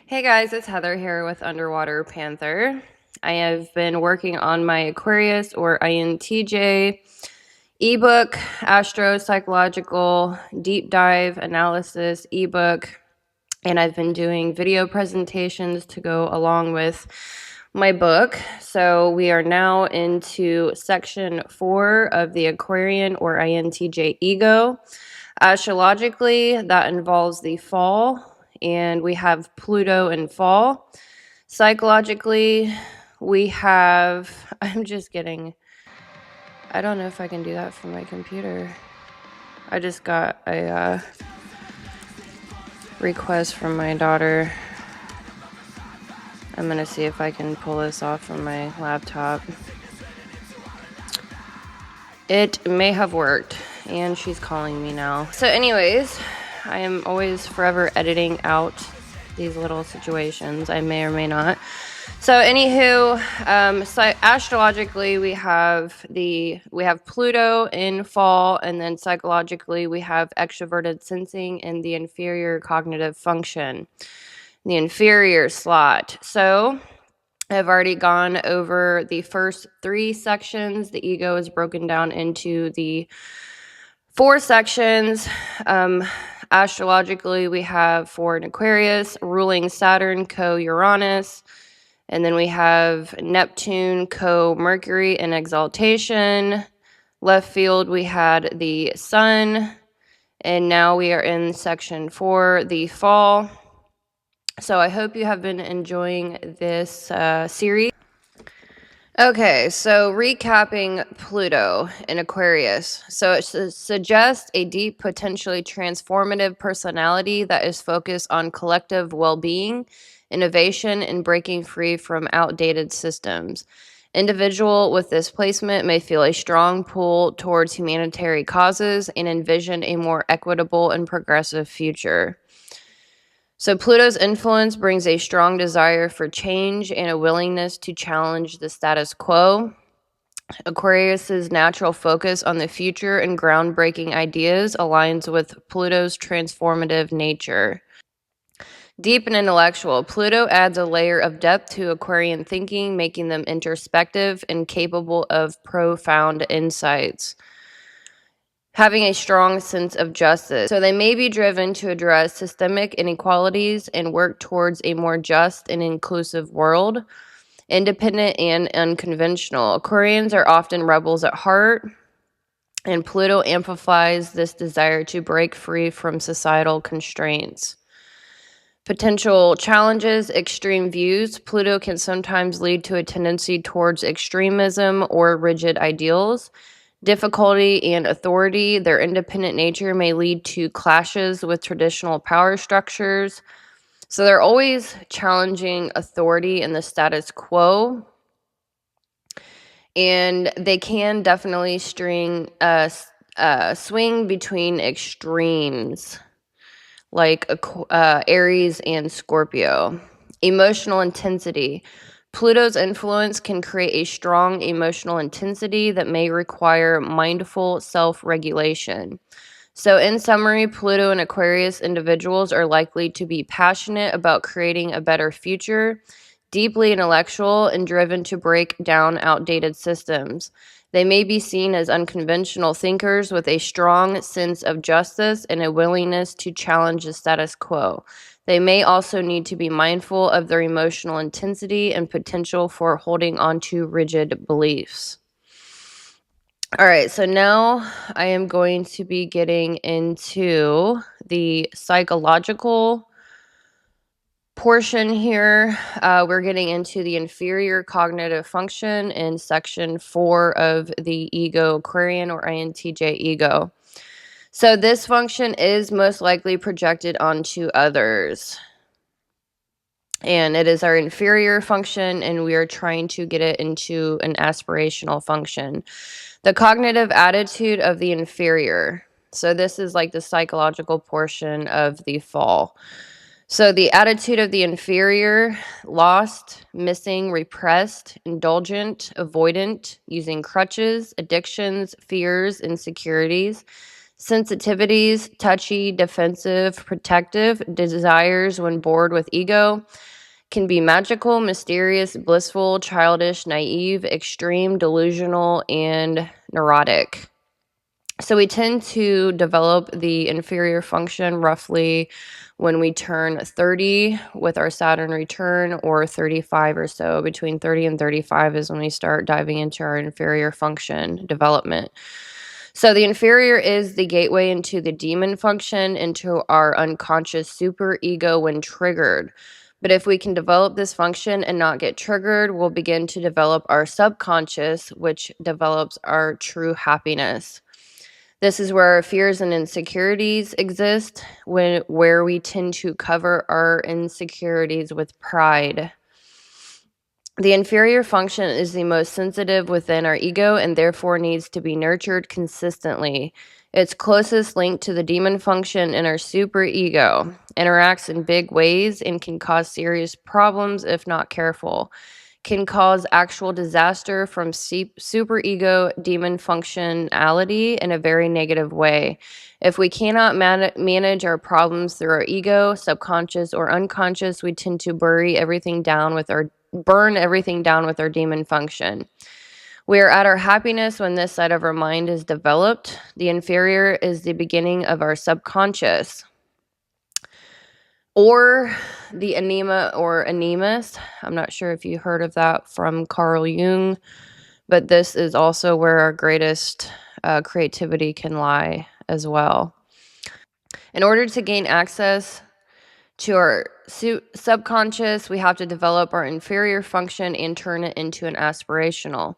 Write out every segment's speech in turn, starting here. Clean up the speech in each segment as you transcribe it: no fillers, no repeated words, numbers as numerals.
Hey guys, it's Heather here with Underwater Panther. I have been working on my Aquarius or INTJ ebook, Astro-Psychological Deep Dive Analysis ebook, and I've been doing video presentations to go along with my book. So we are now into section 4 of the Aquarian or INTJ ego. Astrologically, that involves the fall, and we have Pluto in fall. Psychologically, we have, I don't know if I can do that from my computer. I just got a request from my daughter. I'm gonna see if I can pull this off from my laptop. It may have worked, and she's calling me now. So anyways, I am always forever editing out these little situations. I may or may not. So anywho, astrologically we have Pluto in fall, and then psychologically we have extroverted sensing and the inferior cognitive function, the inferior slot. So I've already gone over the first 3 sections. The ego is broken down into the 4 sections. Astrologically, we have for an Aquarius, ruling Saturn, co-Uranus. And then we have Neptune, co-Mercury in exaltation. Left field, we had the Sun. And now we are in section 4, the fall. So I hope you have been enjoying this series. Okay, so recapping Pluto in Aquarius. So it suggests a deep, potentially transformative personality that is focused on collective well-being, innovation, and breaking free from outdated systems. Individual with this placement may feel a strong pull towards humanitarian causes and envision a more equitable and progressive future. So Pluto's influence brings a strong desire for change and a willingness to challenge the status quo. Aquarius's natural focus on the future and groundbreaking ideas aligns with Pluto's transformative nature. Deep and intellectual, Pluto adds a layer of depth to Aquarian thinking, making them introspective and capable of profound insights. Having a strong sense of justice. So they may be driven to address systemic inequalities and work towards a more just and inclusive world. Independent and unconventional. Aquarians are often rebels at heart, and Pluto amplifies this desire to break free from societal constraints. Potential challenges, extreme views. Pluto can sometimes lead to a tendency towards extremism or rigid ideals. Difficulty and authority. Their independent nature may lead to clashes with traditional power structures. So they're always challenging authority and the status quo. And they can definitely swing between extremes, like Aries and Scorpio. Emotional intensity. Pluto's influence can create a strong emotional intensity that may require mindful self-regulation. So in summary, Pluto and Aquarius individuals are likely to be passionate about creating a better future, deeply intellectual, and driven to break down outdated systems. They may be seen as unconventional thinkers with a strong sense of justice and a willingness to challenge the status quo. They may also need to be mindful of their emotional intensity and potential for holding on to rigid beliefs. All right, so now I am going to be getting into the psychological portion here. We're getting into the inferior cognitive function in section 4 of the ego Aquarian or INTJ ego. So this function is most likely projected onto others. And it is our inferior function, and we are trying to get it into an aspirational function. The cognitive attitude of the inferior. So this is like the psychological portion of the fall. So the attitude of the inferior: lost, missing, repressed, indulgent, avoidant, using crutches, addictions, fears, insecurities, Sensitivities, touchy, defensive, protective, desires when bored with ego, can be magical, mysterious, blissful, childish, naive, extreme, delusional, and neurotic. So we tend to develop the inferior function roughly when we turn 30 with our Saturn return, or 35 or so. Between 30 and 35 is when we start diving into our inferior function development. So the inferior is the gateway into the demon function, into our unconscious super ego when triggered. But if we can develop this function and not get triggered, we'll begin to develop our subconscious, which develops our true happiness. This is where our fears and insecurities exist, where we tend to cover our insecurities with pride. The inferior function is the most sensitive within our ego and therefore needs to be nurtured consistently. Its closest link to the demon function in our superego, interacts in big ways and can cause serious problems if not careful. Can cause actual disaster from superego demon functionality in a very negative way. If we cannot manage our problems through our ego, subconscious or unconscious, we tend to burn everything down with our demon function. We are at our happiness when this side of our mind is developed. The inferior is the beginning of our subconscious. Or the anima or animus. I'm not sure if you heard of that from Carl Jung, but this is also where our greatest creativity can lie as well. In order to gain access to our subconscious, we have to develop our inferior function and turn it into an aspirational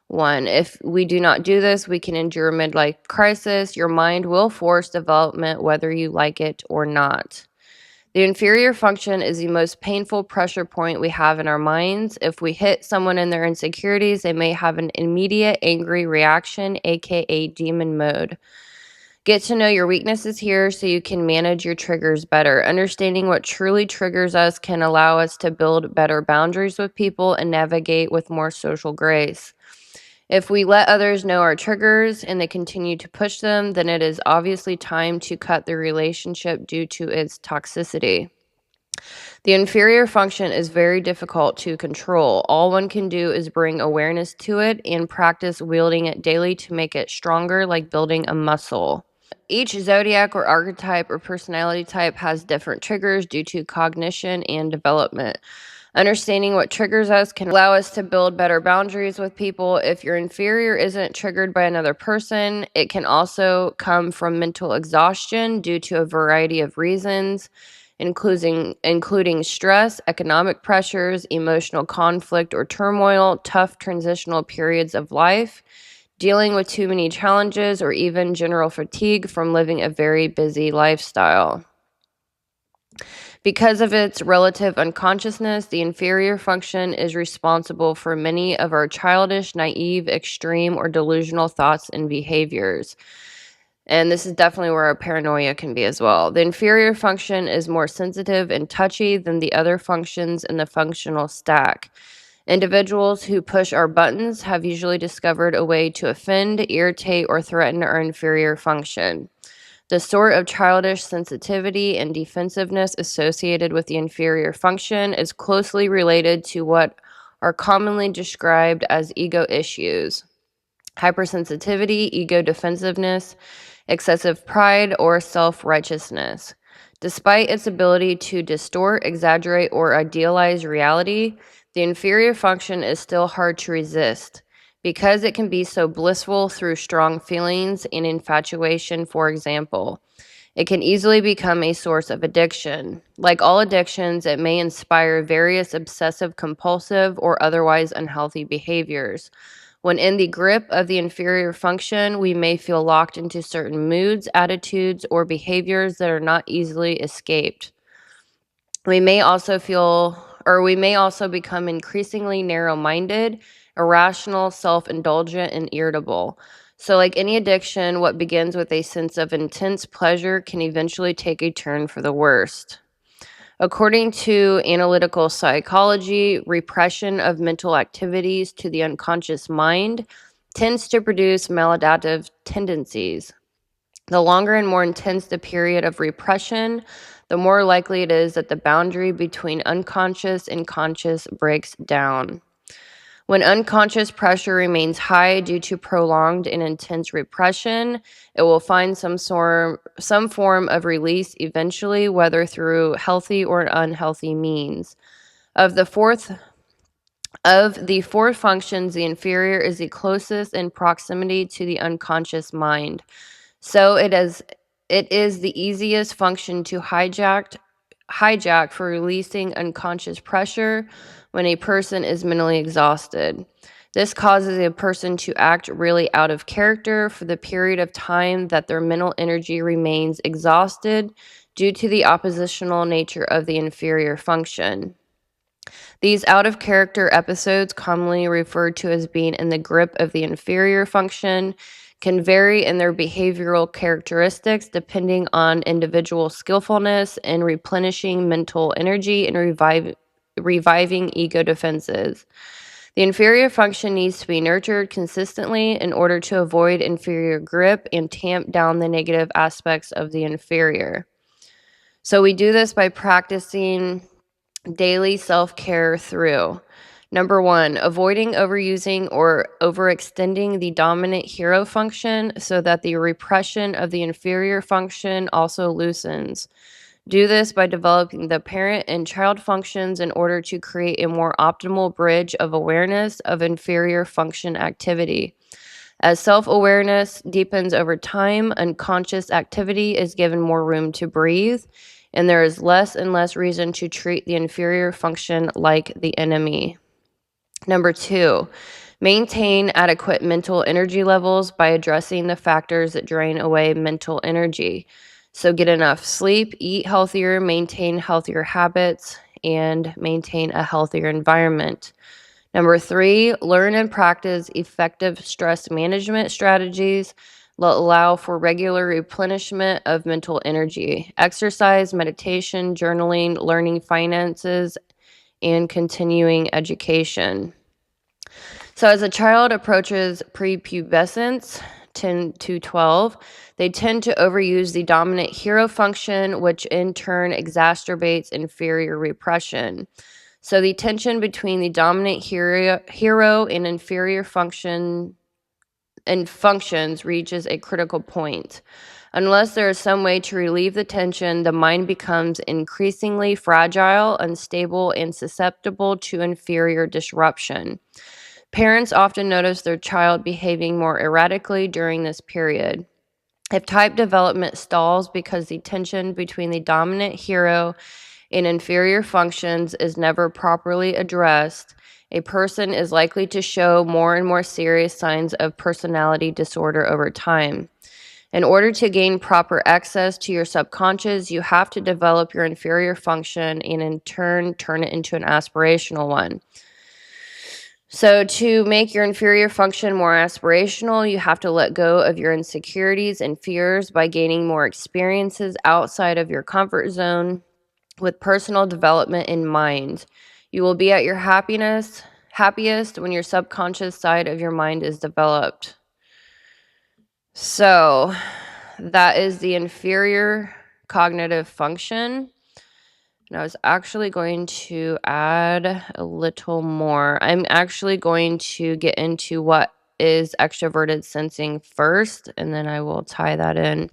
one. If we do not do this, we can endure midlife crisis. Your mind will force development whether you like it or not. The inferior function is the most painful pressure point we have in our minds. If we hit someone in their insecurities, they may have an immediate angry reaction, aka demon mode. Get to know your weaknesses here so you can manage your triggers better. Understanding what truly triggers us can allow us to build better boundaries with people and navigate with more social grace. If we let others know our triggers and they continue to push them, then it is obviously time to cut the relationship due to its toxicity. The inferior function is very difficult to control. All one can do is bring awareness to it and practice wielding it daily to make it stronger, like building a muscle. Each zodiac or archetype or personality type has different triggers due to cognition and development. Understanding what triggers us can allow us to build better boundaries with people. If your inferior isn't triggered by another person, it can also come from mental exhaustion due to a variety of reasons, including stress, economic pressures, emotional conflict or turmoil, tough transitional periods of life, dealing with too many challenges, or even general fatigue from living a very busy lifestyle. Because of its relative unconsciousness, the inferior function is responsible for many of our childish, naive, extreme, or delusional thoughts and behaviors. And this is definitely where our paranoia can be as well. The inferior function is more sensitive and touchy than the other functions in the functional stack. Individuals who push our buttons have usually discovered a way to offend, irritate, or threaten our inferior function. The sort of childish sensitivity and defensiveness associated with the inferior function is closely related to what are commonly described as ego issues: hypersensitivity, ego defensiveness, excessive pride, or self-righteousness. Despite its ability to distort, exaggerate, or idealize reality, the inferior function is still hard to resist. Because it can be so blissful through strong feelings and infatuation, for example, it can easily become a source of addiction. Like all addictions, it may inspire various obsessive compulsive or otherwise unhealthy behaviors. When in the grip of the inferior function, we may feel locked into certain moods, attitudes, or behaviors that are not easily escaped. We may also become increasingly narrow-minded, irrational, self-indulgent, and irritable. So like any addiction, what begins with a sense of intense pleasure can eventually take a turn for the worst. According to analytical psychology, repression of mental activities to the unconscious mind tends to produce maladaptive tendencies. The longer and more intense the period of repression, the more likely it is that the boundary between unconscious and conscious breaks down. When unconscious pressure remains high due to prolonged and intense repression, it will find some form of release eventually, whether through healthy or unhealthy means. Of the four functions, the inferior is the closest in proximity to the unconscious mind. So it is the easiest function to hijack for releasing unconscious pressure when a person is mentally exhausted. This causes a person to act really out of character for the period of time that their mental energy remains exhausted due to the oppositional nature of the inferior function. These out-of-character episodes, commonly referred to as being in the grip of the inferior function, can vary in their behavioral characteristics depending on individual skillfulness in replenishing mental energy and reviving ego defenses. The inferior function needs to be nurtured consistently in order to avoid inferior grip and tamp down the negative aspects of the inferior. So we do this by practicing daily self-care through: number 1, avoiding overusing or overextending the dominant hero function so that the repression of the inferior function also loosens. Do this by developing the parent and child functions in order to create a more optimal bridge of awareness of inferior function activity. As self-awareness deepens over time, unconscious activity is given more room to breathe, and there is less and less reason to treat the inferior function like the enemy. Number 2, maintain adequate mental energy levels by addressing the factors that drain away mental energy. So get enough sleep, eat healthier, maintain healthier habits, and maintain a healthier environment. Number 3, learn and practice effective stress management strategies that allow for regular replenishment of mental energy. Exercise, meditation, journaling, learning finances, and continuing education. So as a child approaches prepubescence, 10 to 12, they tend to overuse the dominant hero function, which in turn exacerbates inferior repression. So the tension between the dominant hero and inferior functions reaches a critical point. Unless there is some way to relieve the tension, the mind becomes increasingly fragile, unstable, and susceptible to inferior disruption. Parents often notice their child behaving more erratically during this period. If type development stalls because the tension between the dominant hero and inferior functions is never properly addressed, a person is likely to show more and more serious signs of personality disorder over time. In order to gain proper access to your subconscious, you have to develop your inferior function and in turn turn it into an aspirational one. So to make your inferior function more aspirational, you have to let go of your insecurities and fears by gaining more experiences outside of your comfort zone with personal development in mind. You will be at your happiest when your subconscious side of your mind is developed. So that is the inferior cognitive function. And I was actually going to add a little more. I'm actually going to get into what is extroverted sensing first, and then I will tie that in.